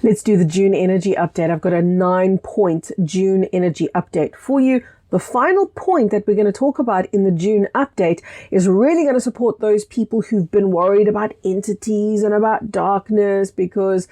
Let's do the June energy update. I've got a 9-point June energy update for you. The final point that we're going to talk about in the June update is really going to support those people who've been worried about entities and about darkness because,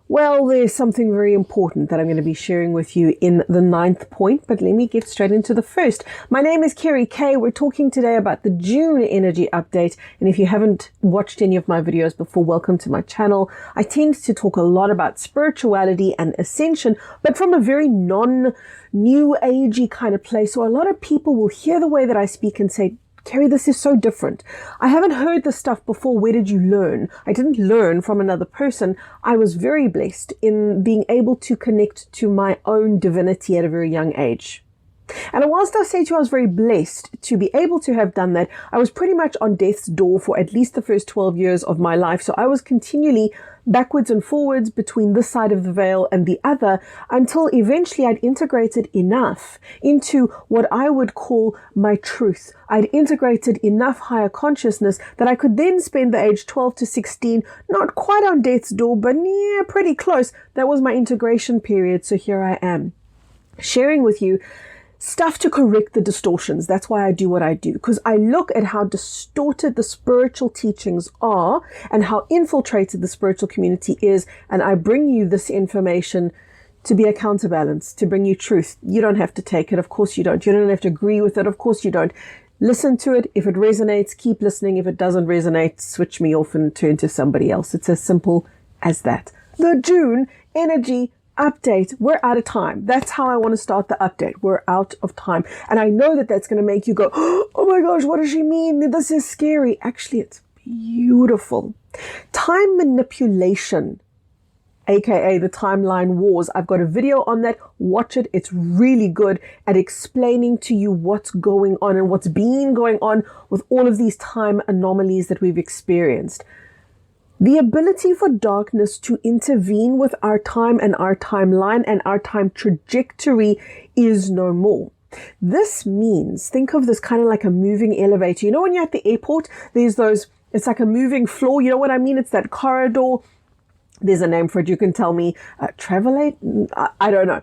well, there's something very important that I'm going to be sharing with you in the 9th point, but let me get straight into the first. My name is Kerry K. We're talking today about the June energy update, and if you haven't watched any of my videos before, welcome to my channel. I tend to talk a lot about spirituality and ascension, but from a very non-new agey kind of place. So a lot of people will hear the way that I speak and say, Kerry, this is so different. I haven't heard this stuff before. Where did you learn? I didn't learn from another person. I was very blessed in being able to connect to my own divinity at a very young age. And whilst I say to you I was very blessed to be able to have done that, I was pretty much on death's door for at least the first 12 years of my life. So I was continually backwards and forwards between this side of the veil and the other until eventually I'd integrated enough into what I would call my truth. I'd integrated enough higher consciousness that I could then spend the age 12 to 16, not quite on death's door, but yeah, pretty close. That was my integration period. So here I am sharing with you stuff to correct the distortions. That's why I do what I do, because I look at how distorted the spiritual teachings are and how infiltrated the spiritual community is, and I bring you this information to be a counterbalance, to bring you truth. You don't have to take it, of course you don't. You don't have to agree with it, of course you don't. Listen to it. If it resonates, keep listening. If it doesn't resonate, switch me off and turn to somebody else. It's as simple as that. The June energy update. We're out of time. That's how I want to start the update. We're out of time. And I know that that's going to make you go, oh my gosh, what does she mean? This is scary. Actually, it's beautiful. Time manipulation, aka the timeline wars. I've got a video on that. Watch it. It's really good at explaining to you what's going on and what's been going on with all of these time anomalies that we've experienced. The ability for darkness to intervene with our time and our timeline and our time trajectory is no more. This means, think of this kind of like a moving elevator. You know, when you're at the airport, there's those, it's like a moving floor. You know what I mean? It's that corridor. There's a name for it. You can tell me, travelate? I don't know.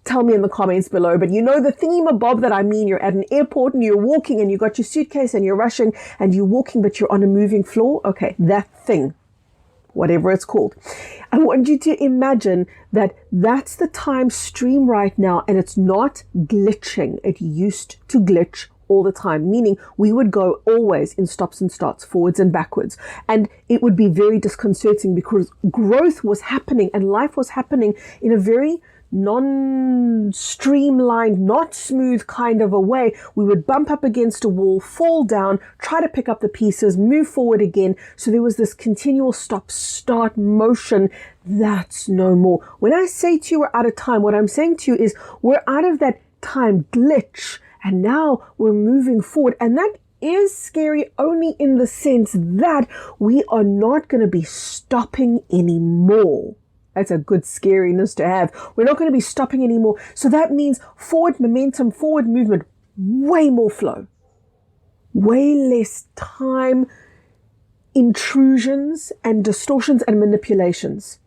Tell me in the comments below. But you know the thingamabob that I mean. You're at an airport and you're walking and you got your suitcase and you're rushing and you're walking, but you're on a moving floor. Okay, that thing, whatever it's called. I want you to imagine that that's the time stream right now, and it's not glitching. It used to glitch all the time, meaning we would go always in stops and starts, forwards and backwards. And it would be very disconcerting because growth was happening and life was happening in a very non-streamlined, not smooth kind of a way. We would bump up against a wall, fall down, try to pick up the pieces, move forward again. So there was this continual stop-start motion. That's no more. When I say to you we're out of time, what I'm saying to you is we're out of that time glitch and now we're moving forward. And that is scary only in the sense that we are not going to be stopping anymore. That's a good scariness to have. We're not going to be stopping anymore. So that means forward momentum, forward movement, way more flow, way less time intrusions and distortions and manipulations.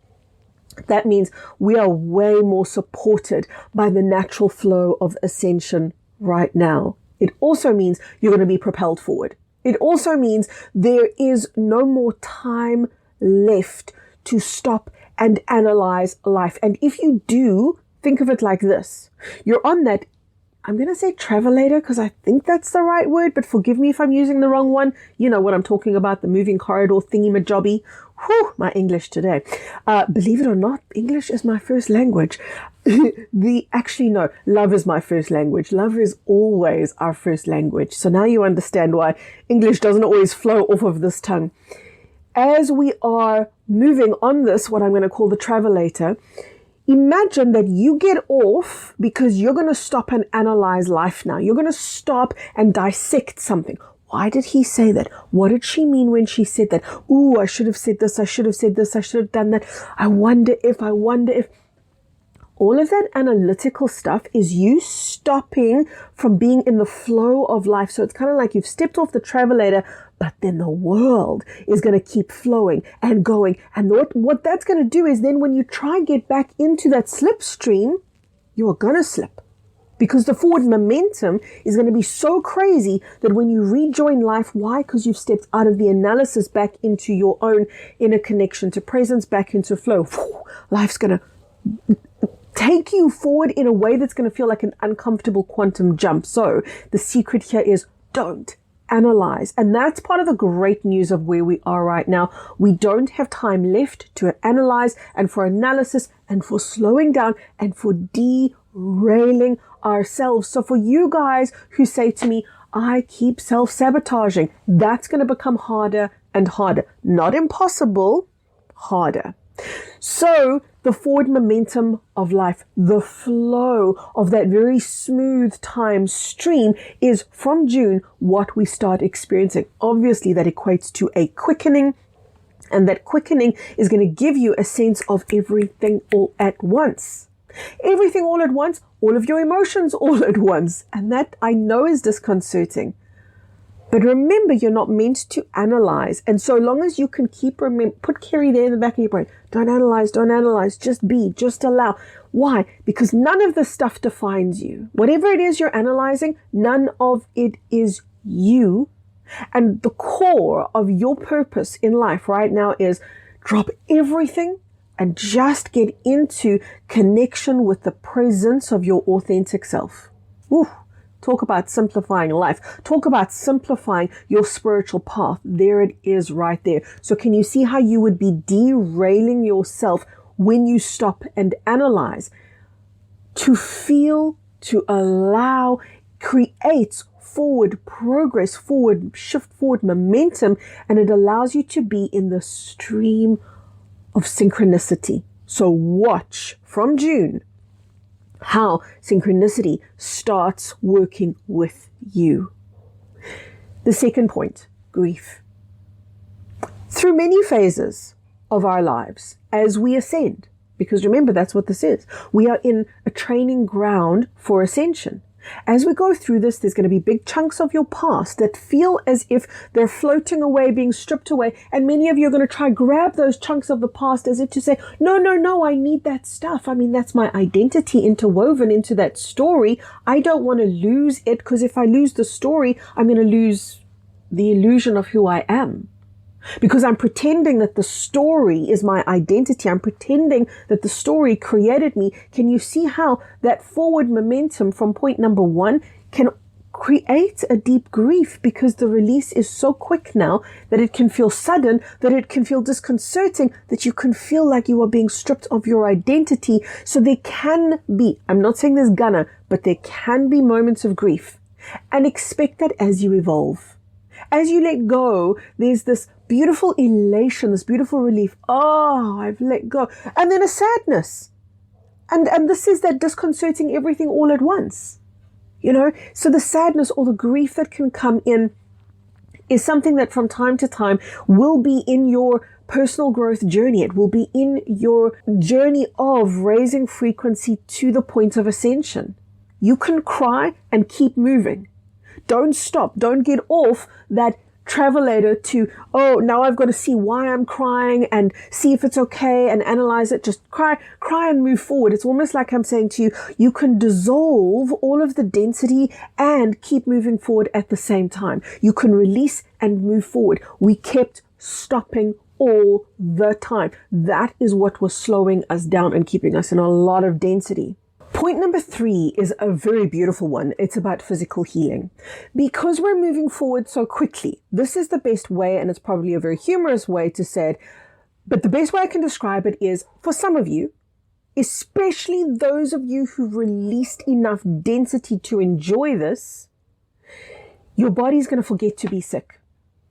That means we are way more supported by the natural flow of ascension right now. It also means you're going to be propelled forward. It also means there is no more time left to stop and analyze life. And if you do, think of it like this. You're on that, I'm going to say travelator because I think that's the right word, but forgive me if I'm using the wrong one. You know what I'm talking about, the moving corridor thingy-majobby. Whew, my English today. Believe it or not, English is my first language. Actually, no, love is my first language. Love is always our first language. So now you understand why English doesn't always flow off of this tongue. As we are moving on this, what I'm going to call the travelator, imagine that you get off because you're going to stop and analyze life now. You're going to stop and dissect something. Why did he say that? What did she mean when she said that? Ooh, I should have said this. I should have said this. I should have done that. I wonder if. All of that analytical stuff is you stopping from being in the flow of life. So it's kind of like you've stepped off the travelator, But then the world is going to keep flowing and going. And what that's going to do is then when you try and get back into that slipstream, you are going to slip. Because the forward momentum is going to be so crazy that when you rejoin life, why? Because you've stepped out of the analysis back into your own inner connection to presence, back into flow. Life's going to take you forward in a way that's going to feel like an uncomfortable quantum jump. So the secret here is don't analyze. And that's part of the great news of where we are right now. We don't have time left to analyze and for analysis and for slowing down and for derailing ourselves. So for you guys who say to me, I keep self-sabotaging, that's going to become harder and harder. Not impossible, harder. So the forward momentum of life, the flow of that very smooth time stream is from June what we start experiencing. Obviously that equates to a quickening, and that quickening is going to give you a sense of everything all at once. Everything all at once, all of your emotions all at once. And that I know is disconcerting. But remember, you're not meant to analyze. And so long as you can put Kerry there in the back of your brain. Don't analyze, just be, just allow. Why? Because none of this stuff defines you. Whatever it is you're analyzing, none of it is you. And the core of your purpose in life right now is drop everything and just get into connection with the presence of your authentic self. Ooh. Talk about simplifying life. Talk about simplifying your spiritual path. There it is right there. So can you see how you would be derailing yourself when you stop and analyze? To feel, to allow, creates forward progress, forward shift, forward momentum, and it allows you to be in the stream of synchronicity. So watch from June how synchronicity starts working with you. The second point, grief. Through many phases of our lives as we ascend, because remember, that's what this is. We are in a training ground for ascension. As we go through this, there's going to be big chunks of your past that feel as if they're floating away, being stripped away. And many of you are going to try grab those chunks of the past as if to say, no, I need that stuff. I mean, that's my identity interwoven into that story. I don't want to lose it, because if I lose the story, I'm going to lose the illusion of who I am. Because I'm pretending that the story is my identity. I'm pretending that the story created me. Can you see how that forward momentum from point number one can create a deep grief, because the release is so quick now that it can feel sudden, that it can feel disconcerting, that you can feel like you are being stripped of your identity. So there can be, I'm not saying there's gonna, but there can be moments of grief, and expect that as you evolve. As you let go, there's this beautiful elation, this beautiful relief. Oh, I've let go. And then a sadness. And this is that disconcerting everything all at once. You know, so the sadness or the grief that can come in is something that from time to time will be in your personal growth journey. It will be in your journey of raising frequency to the point of ascension. You can cry and keep moving. Don't stop. Don't get off that travelator to, oh, now I've got to see why I'm crying and see if it's okay and analyze it. Just cry and move forward. It's almost like I'm saying to you, you can dissolve all of the density and keep moving forward at the same time. You can release and move forward. We kept stopping all the time. That is what was slowing us down and keeping us in a lot of density. Point number 3 is a very beautiful one. It's about physical healing. Because we're moving forward so quickly, this is the best way, and it's probably a very humorous way to say it, but the best way I can describe it is, for some of you, especially those of you who've released enough density to enjoy this, your body's going to forget to be sick.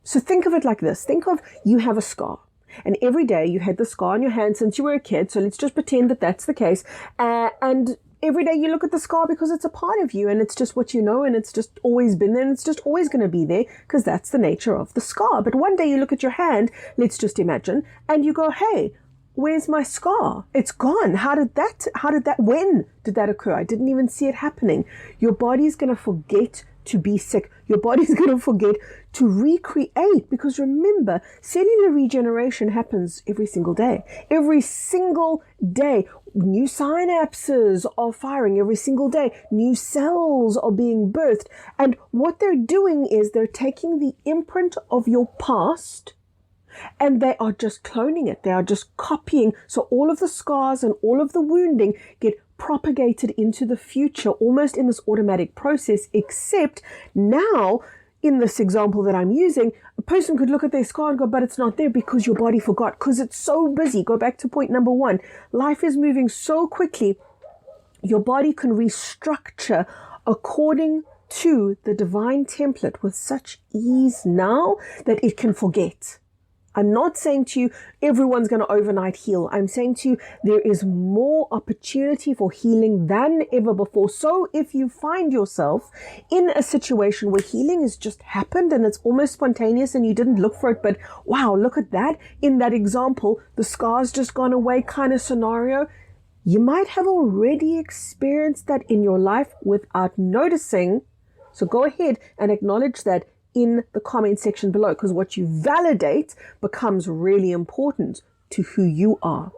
So think of it like this. Think of you have a scar. And every day you had the scar on your hand since you were a kid. So let's just pretend that that's the case. And every day you look at the scar because it's a part of you and it's just what you know and it's just always been there and it's just always going to be there because that's the nature of the scar. But one day you look at your hand, let's just imagine, and you go, hey, where's my scar? It's gone. When did that occur? I didn't even see it happening. Your body's going to forget to be sick. Your body's going to forget to recreate, because remember, cellular regeneration happens every single day. Every single day, new synapses are firing every single day. New cells are being birthed. And what they're doing is they're taking the imprint of your past and they are just cloning it. They are just copying. So all of the scars and all of the wounding get propagated into the future, almost in this automatic process, except now, in this example that I'm using, a person could look at their scar and go, but it's not there because your body forgot, because it's so busy. Go back to point number 1. Life is moving so quickly. Your body can restructure according to the divine template with such ease now that it can forget. I'm not saying to you, everyone's going to overnight heal. I'm saying to you, there is more opportunity for healing than ever before. So if you find yourself in a situation where healing has just happened and it's almost spontaneous and you didn't look for it, but wow, look at that. In that example, the scar's just gone away kind of scenario. You might have already experienced that in your life without noticing. So go ahead and acknowledge that in the comment section below, because what you validate becomes really important to who you are.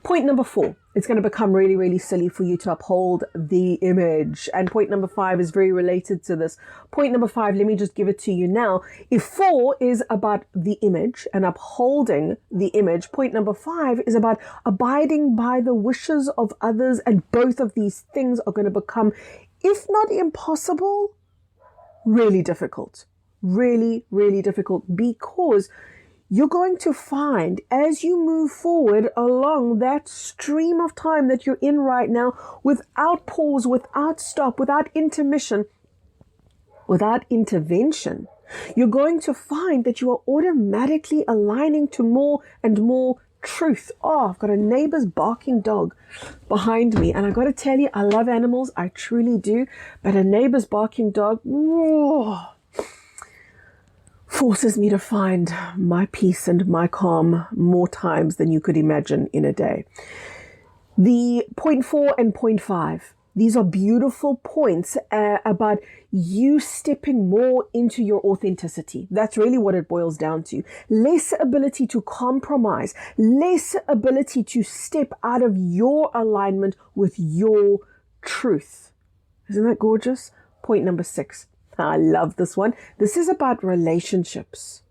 Point number 4, it's going to become really, really silly for you to uphold the image. And point number 5 is very related to this. Point number 5, let me just give it to you now. If 4 is about the image and upholding the image, point number 5 is about abiding by the wishes of others. And both of these things are going to become, if not impossible, really difficult. Really, really difficult, because you're going to find as you move forward along that stream of time that you're in right now, without pause, without stop, without intermission, without intervention, you're going to find that you are automatically aligning to more and more truth. Oh, I've got a neighbor's barking dog behind me, and I got to tell you, I love animals, I truly do, but a neighbor's barking dog, whoa, forces me to find my peace and my calm more times than you could imagine in a day. The point 4 and point 5, these are beautiful points about you stepping more into your authenticity. That's really what it boils down to. Less ability to compromise, less ability to step out of your alignment with your truth. Isn't that gorgeous? Point number 6. I love this one. This is about relationships.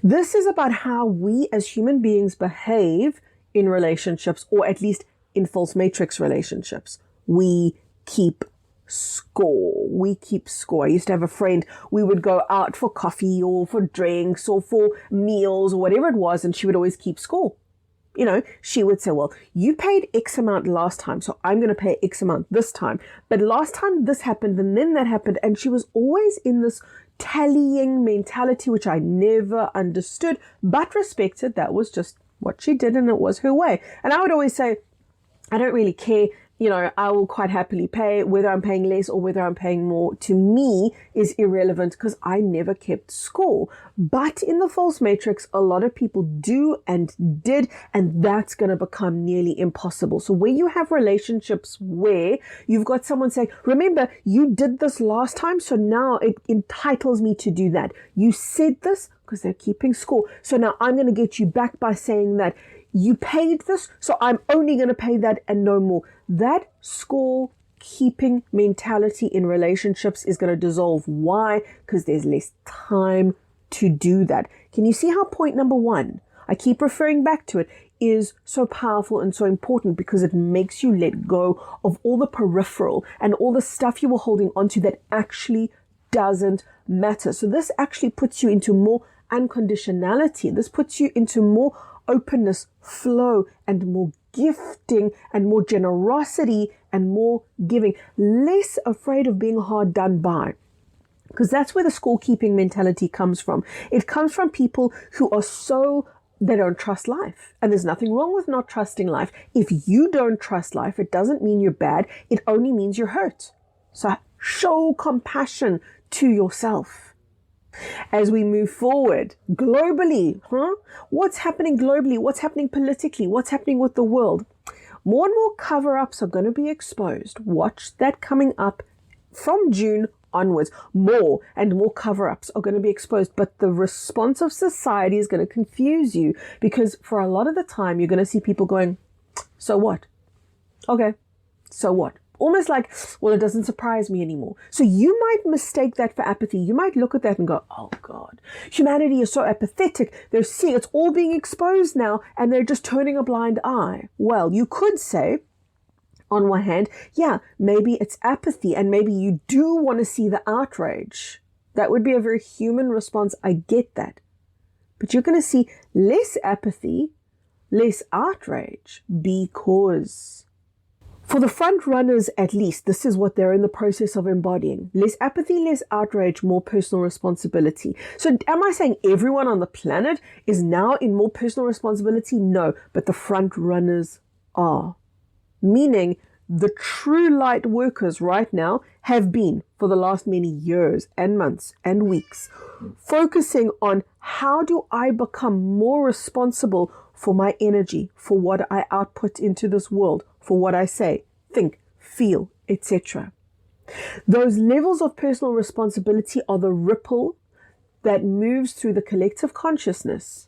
This is about how we as human beings behave in relationships, or at least in false matrix relationships. We keep score. We keep score. I used to have a friend, we would go out for coffee or for drinks or for meals or whatever it was, and she would always keep score. You know, she would say, well, you paid X amount last time, so I'm going to pay X amount this time. But last time this happened and then that happened. And she was always in this tallying mentality, which I never understood, but respected. That was just what she did and it was her way. And I would always say, I don't really care. You know, I will quite happily pay, whether I'm paying less or whether I'm paying more, to me is irrelevant, because I never kept score. But in the false matrix, a lot of people do and did, and that's going to become nearly impossible. So where you have relationships where you've got someone saying, remember, you did this last time, so now it entitles me to do that. You said this, because they're keeping score. So now I'm going to get you back by saying that you paid this, so I'm only going to pay that and no more. That score keeping mentality in relationships is going to dissolve. Why? Because there's less time to do that. Can you see how point number 1, I keep referring back to it, is so powerful and so important, because it makes you let go of all the peripheral and all the stuff you were holding onto that actually doesn't matter. So this actually puts you into more unconditionality. This puts you into more openness, flow, and more gifting and more generosity and more giving. Less afraid of being hard done by. Because that's where the scorekeeping mentality comes from. It comes from people who are they don't trust life. And there's nothing wrong with not trusting life. If you don't trust life, it doesn't mean you're bad. It only means you're hurt. So show compassion to yourself. As we move forward globally, what's happening globally? What's happening politically? What's happening with the world? More and more cover-ups are going to be exposed. Watch that coming up from June onwards. More and more cover-ups are going to be exposed, but the response of society is going to confuse you, because for a lot of the time, you're going to see people going, so what? Okay, so what? Almost like, well, it doesn't surprise me anymore. So you might mistake that for apathy. You might look at that and go, oh God, humanity is so apathetic. They're seeing it's all being exposed now and they're just turning a blind eye. Well, you could say, on one hand, yeah, maybe it's apathy and maybe you do want to see the outrage. That would be a very human response. I get that. But you're going to see less apathy, less outrage, because for the front runners, at least, this is what they're in the process of embodying. Less apathy, less outrage, more personal responsibility. So am I saying everyone on the planet is now in more personal responsibility? No, but the front runners are. Meaning the true light workers right now have been for the last many years and months and weeks focusing on how do I become more responsible for my energy, for what I output into this world, for what I say, think, feel, etc. Those levels of personal responsibility are the ripple that moves through the collective consciousness,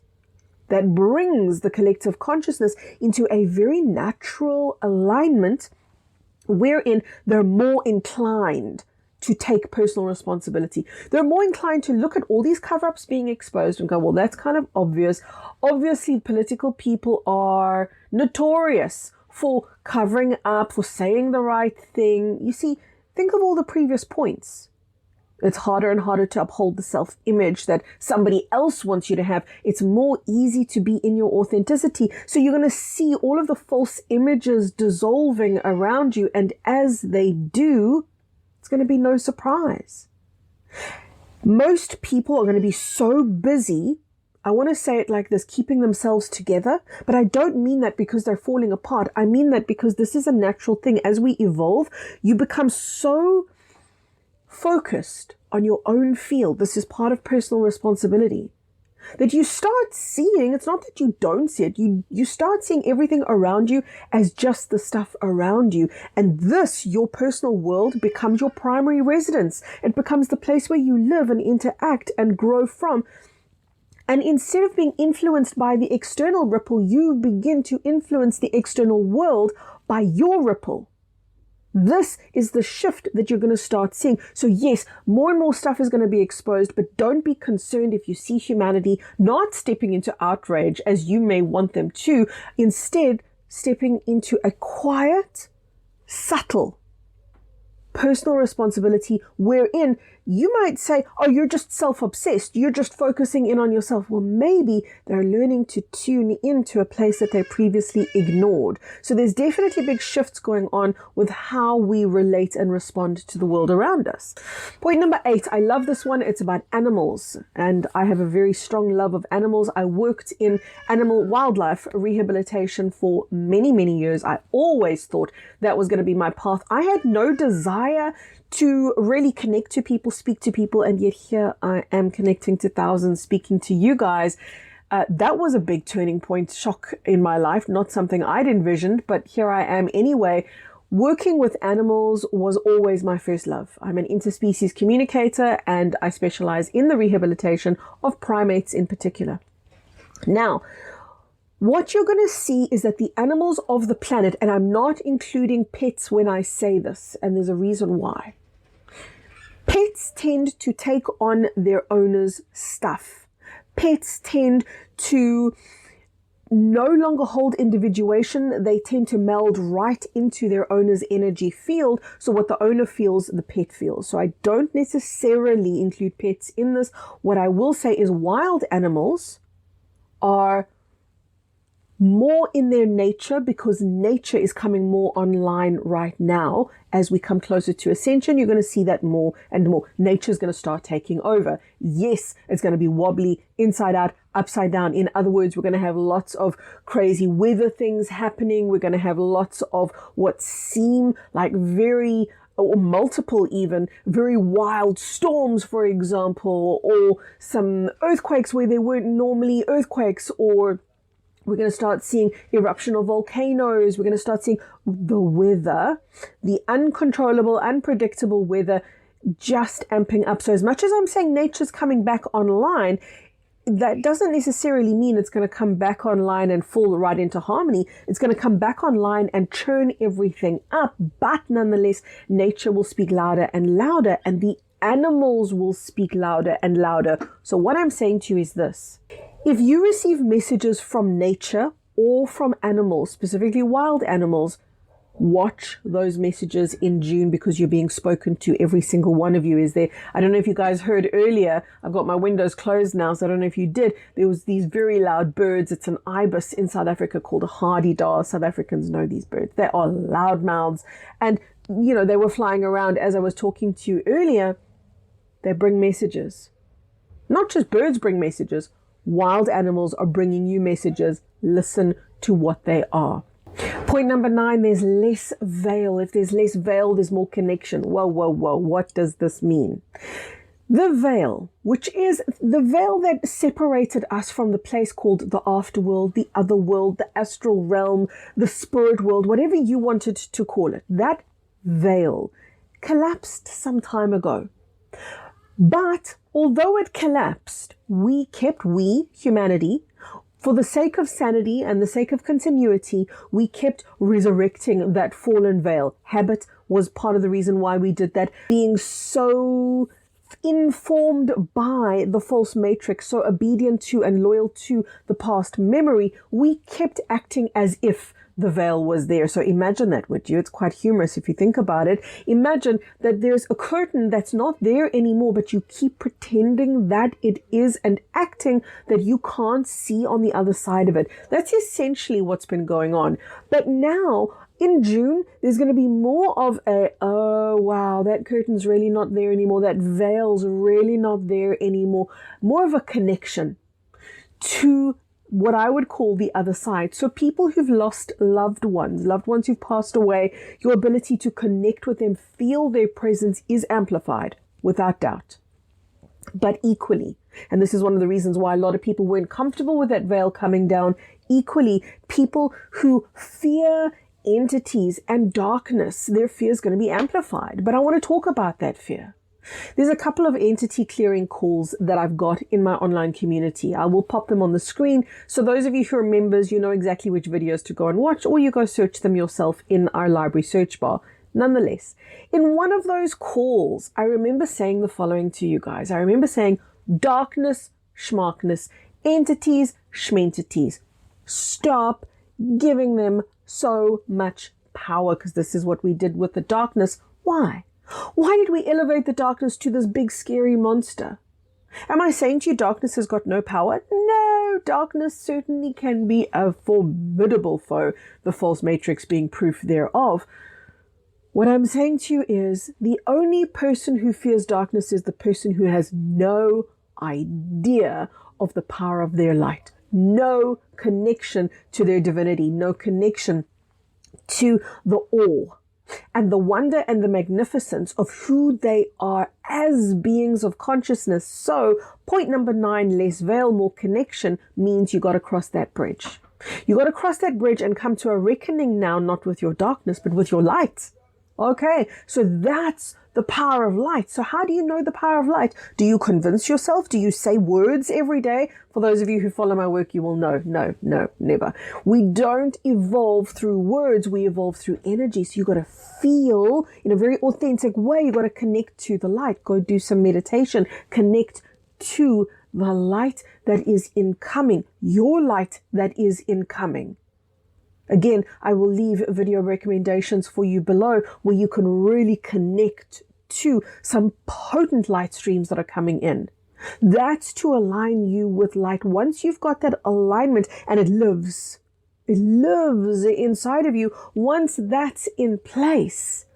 that brings the collective consciousness into a very natural alignment wherein they're more inclined to take personal responsibility. They're more inclined to look at all these cover-ups being exposed and go, well, that's kind of obvious. Obviously, political people are notorious for covering up, for saying the right thing. You see, think of all the previous points. It's harder and harder to uphold the self-image that somebody else wants you to have. It's more easy to be in your authenticity. So you're going to see all of the false images dissolving around you. And as they do, it's going to be no surprise. Most people are going to be so busy, I want to say it like this, keeping themselves together. But I don't mean that because they're falling apart. I mean that because this is a natural thing. As we evolve, you become so focused on your own field. This is part of personal responsibility. That you start seeing, it's not that you don't see it, you start seeing everything around you as just the stuff around you. And this, your personal world, becomes your primary residence. It becomes the place where you live and interact and grow from. And instead of being influenced by the external ripple, you begin to influence the external world by your ripple. This is the shift that you're going to start seeing. So yes, more and more stuff is going to be exposed, but don't be concerned if you see humanity not stepping into outrage as you may want them to. Instead, stepping into a quiet, subtle personal responsibility wherein you might say, oh, you're just self-obsessed. You're just focusing in on yourself. Well, maybe they're learning to tune into a place that they previously ignored. So there's definitely big shifts going on with how we relate and respond to the world around us. Point number 8. I love this one. It's about animals. And I have a very strong love of animals. I worked in animal wildlife rehabilitation for many, many years. I always thought that was going to be my path. I had no desire to really connect to people, speak to people, and yet here I am connecting to thousands, speaking to you guys. That was a big turning point, shock in my life, not something I'd envisioned, but here I am anyway. Working with animals was always my first love. I'm an interspecies communicator and I specialize in the rehabilitation of primates in particular. Now, what you're going to see is that the animals of the planet, and I'm not including pets when I say this, and there's a reason why. Pets tend to take on their owner's stuff. Pets tend to no longer hold individuation. They tend to meld right into their owner's energy field. So what the owner feels, the pet feels. So I don't necessarily include pets in this. What I will say is wild animals are more in their nature because nature is coming more online right now. As we come closer to ascension, you're going to see that more and more. Nature is going to start taking over. Yes, it's going to be wobbly, inside out, upside down. In other words, we're going to have lots of crazy weather things happening. We're going to have lots of what seem like very, or multiple even, very wild storms, for example, or some earthquakes where there weren't normally earthquakes, or we're going to start seeing eruption of volcanoes. We're going to start seeing the weather, the uncontrollable, unpredictable weather just amping up. So as much as I'm saying nature's coming back online, that doesn't necessarily mean it's going to come back online and fall right into harmony. It's going to come back online and churn everything up. But nonetheless, nature will speak louder and louder, and the animals will speak louder and louder. So what I'm saying to you is this. If you receive messages from nature or from animals, specifically wild animals, watch those messages in June, because you're being spoken to. Every single one of you is there. I don't know if you guys heard earlier. I've got my windows closed now, so I don't know if you did. There was these very loud birds. It's an ibis in South Africa called a hardy-dar. South Africans know these birds. They are loud mouths. And, you know, they were flying around as I was talking to you earlier. They bring messages. Not just birds bring messages. Wild animals are bringing you messages. Listen to what they are. Point number 9, there's less veil. If there's less veil, there's more connection. Whoa, whoa, whoa. What does this mean? The veil, which is the veil that separated us from the place called the afterworld, the other world, the astral realm, the spirit world, whatever you wanted to call it, that veil collapsed some time ago. But although it collapsed, we, humanity, for the sake of sanity and the sake of continuity, we kept resurrecting that fallen veil. Habit was part of the reason why we did that. Being so informed by the false matrix, so obedient to and loyal to the past memory, we kept acting as if the veil was there. So imagine that, would you? It's quite humorous if you think about it. Imagine that there's a curtain that's not there anymore, but you keep pretending that it is and acting that you can't see on the other side of it. That's essentially what's been going on. But now, in June, there's going to be more of a, oh, wow, that curtain's really not there anymore. That veil's really not there anymore. More of a connection to what I would call the other side. So people who've lost loved ones who've passed away, your ability to connect with them, feel their presence is amplified, without doubt. But equally, and this is one of the reasons why a lot of people weren't comfortable with that veil coming down, equally, people who fear entities and darkness, their fear is going to be amplified. But I want to talk about that fear. There's a couple of entity clearing calls that I've got in my online community. I will pop them on the screen. So those of you who are members, you know exactly which videos to go and watch, or you go search them yourself in our library search bar. Nonetheless, in one of those calls, I remember saying the following to you guys. I remember saying, darkness, schmarkness, entities, schmentities. Stop giving them so much power, because this is what we did with the darkness. Why? Why did we elevate the darkness to this big scary monster? Am I saying to you darkness has got no power? No, darkness certainly can be a formidable foe, the false matrix being proof thereof. What I'm saying to you is the only person who fears darkness is the person who has no idea of the power of their light, no connection to their divinity, no connection to the awe and the wonder and the magnificence of who they are as beings of consciousness. So point number 9, less veil, more connection, means you got to cross that bridge. You got to cross that bridge and come to a reckoning now, not with your darkness, but with your light. Okay, so that's the power of light. So how do you know the power of light? Do you convince yourself? Do you say words every day? For those of you who follow my work, you will know. No, never. We don't evolve through words. We evolve through energy. So you got to feel in a very authentic way. You got to connect to the light. Go do some meditation. Connect to the light that is incoming. Your light that is incoming. Again, I will leave video recommendations for you below where you can really connect to some potent light streams that are coming in. That's to align you with light. Once you've got that alignment and it lives inside of you. Once that's in place,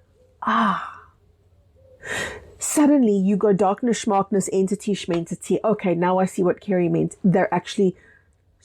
suddenly you go darkness, schmarkness, entity, schmentity. Okay, now I see what Kerry meant. They're actually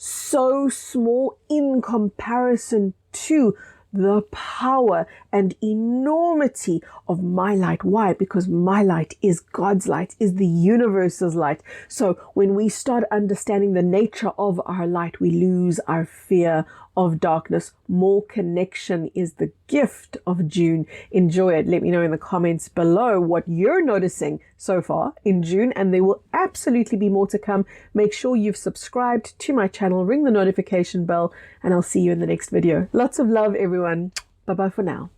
so small in comparison to the power and enormity of my light. Why? Because my light is God's light, is the universe's light. So when we start understanding the nature of our light, we lose our fear of darkness. More connection is the gift of June. Enjoy it. Let me know in the comments below what you're noticing so far in June, and there will absolutely be more to come. Make sure you've subscribed to my channel, ring the notification bell, and I'll see you in the next video. Lots of love, everyone. Bye-bye for now.